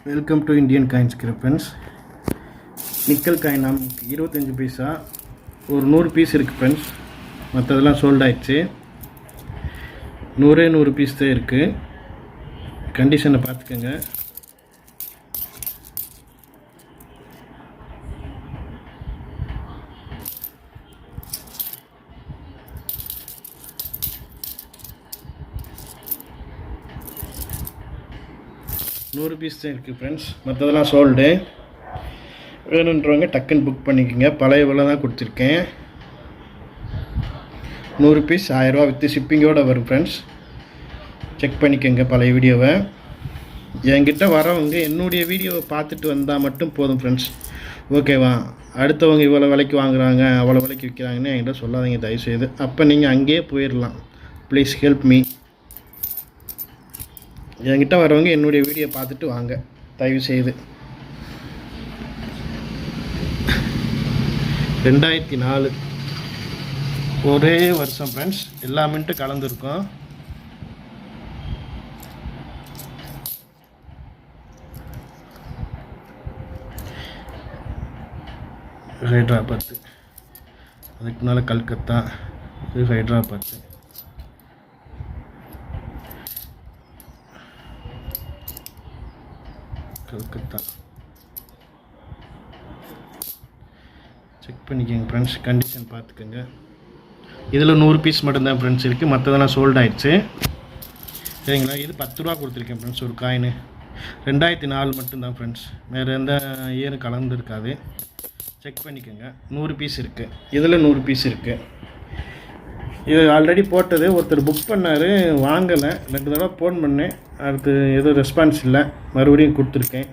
Welcome to Indian coins friends. Nickel coin நமக்கு 25 பைசா ஒரு 100 piece இருக்குது ஃப்ரெண்ட்ஸ். மற்றதெல்லாம் சோல்ட் ஆயிடுச்சு. 100 பீஸ் தான் இருக்குது. கண்டிஷனை பார்த்துக்கோங்க. நூறு பீஸ் தான் இருக்குது ஃப்ரெண்ட்ஸ். மற்றதெல்லாம் சோல்டு. வேணுன்றவங்க டக்குன்னு புக் பண்ணிக்கோங்க. பழைய விலை தான் கொடுத்துருக்கேன். 100 பீஸ் 1000 ரூபா வித்து ஷிப்பிங்கோடு வரும் ஃப்ரெண்ட்ஸ். செக் பண்ணிக்கோங்க பழைய வீடியோவை. என்கிட்ட வரவங்க என்னுடைய வீடியோவை பார்த்துட்டு வந்தால் மட்டும் போதும் ஃப்ரெண்ட்ஸ். ஓகேவா? அடுத்தவங்க இவ்வளோ விலைக்கு வாங்குகிறாங்க அவ்வளோ விலைக்கு விற்கிறாங்கன்னு என்கிட்ட சொல்லாதீங்க தயவுசெய்து. அப்போ நீங்கள் அங்கேயே போயிடலாம். Please help me. என்கிட்ட வரவங்க என்னுடைய வீடியோ பார்த்துட்டு வாங்க தயவுசெய்து. 2004 ஒரே வருஷம் ஃப்ரெண்ட்ஸ். எல்லா மின்ட்டும் கலந்துருக்கோம். ஹைதராபாத், அதுக்கு முன்னால் கல்கத்தா, இது ஹைதராபாத். கல்கத்தா செக் பண்ணிக்கோங்க ஃப்ரெண்ட்ஸ். கண்டிஷன் பார்த்துக்கோங்க. இதில் 100 பீஸ் மட்டும்தான் ஃப்ரெண்ட்ஸ் இருக்குது. மற்றதெல்லாம் சோல்ட் ஆயிடுச்சு. சரிங்களா? இது 10 ரூபா கொடுத்துருக்கேன் ஃப்ரெண்ட்ஸ் ஒரு காயின். 2004 மட்டும்தான் ஃப்ரெண்ட்ஸ். வேறு எந்த இயரும் கலந்துருக்காது. செக் பண்ணிக்கோங்க. 100 பீஸ் இருக்குது. இதில் 100 பீஸ் இருக்குது. இது ஆல்ரெடி போட்டது. ஒருத்தர் புக் பண்ணார், வாங்கலை. 2 தடவை ஃபோன் பண்ணேன். அடுத்து எதுவும் ரெஸ்பான்ஸ் இல்லை. மறுபடியும் கொடுத்துருக்கேன்.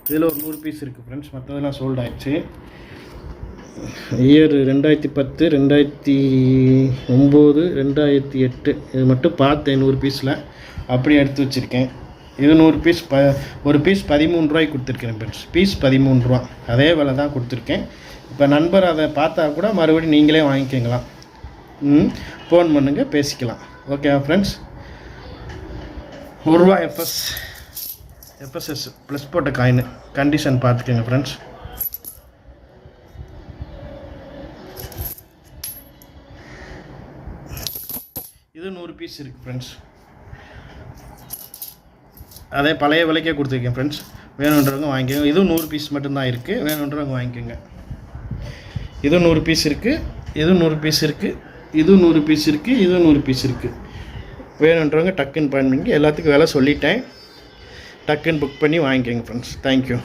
இதில் ஒரு 100 பீஸ் இருக்குது ஃப்ரெண்ட்ஸ். மற்றதெல்லாம் சோல்ட் ஆயிடுச்சு. இயர் 2010, 2009, 2008 இது மட்டும் பார்த்தேன் 100 பீஸில். அப்படியே எடுத்து வச்சுருக்கேன். இது 100 பீஸ் ஒரு பீஸ் 13 ரூபாய்க்கு கொடுத்துருக்கேன் ஃப்ரெண்ட்ஸ். பீஸ் 13 ரூபா. அதே விலை தான் கொடுத்துருக்கேன். இப்போ நண்பர் அதை பார்த்தா கூட மறுபடியும் நீங்களே வாங்கிக்கங்களாம். ஃபோன் பண்ணுங்கள், பேசிக்கலாம். ஓகேவா ஃப்ரெண்ட்ஸ்? 1 ரூபா எஃப்எஸ்எஸ் ப்ளஸ் போட்ட காயின். கண்டிஷன் பார்த்துக்கோங்க ஃப்ரெண்ட்ஸ். இது 100 பீஸ் இருக்குது ஃப்ரெண்ட்ஸ். அதே பழைய விலைக்கே கொடுத்துருக்கேன் ஃப்ரெண்ட்ஸ். வேணுன்றவங்க வாங்கிக்கோங்க. இதுவும் 100 பீஸ் மட்டும்தான் இருக்குது. வேணுன்றவங்க வாங்கிக்கோங்க. இதுவும் 100 பீஸ் இருக்குது. இதுவும் 100 பீஸ் இருக்குது. இதுவும் 100 பீஸ் இருக்குது. இதுவும் 100 பீஸ் இருக்குது. வேணுன்றவங்க டக்குன்னு பண்ணுங்க. எல்லாத்துக்கும் விலை சொல்லிட்டேன். டக்குன்னு புக் பண்ணி வாங்கிக்கோங்க ஃப்ரெண்ட்ஸ். தேங்க்யூ.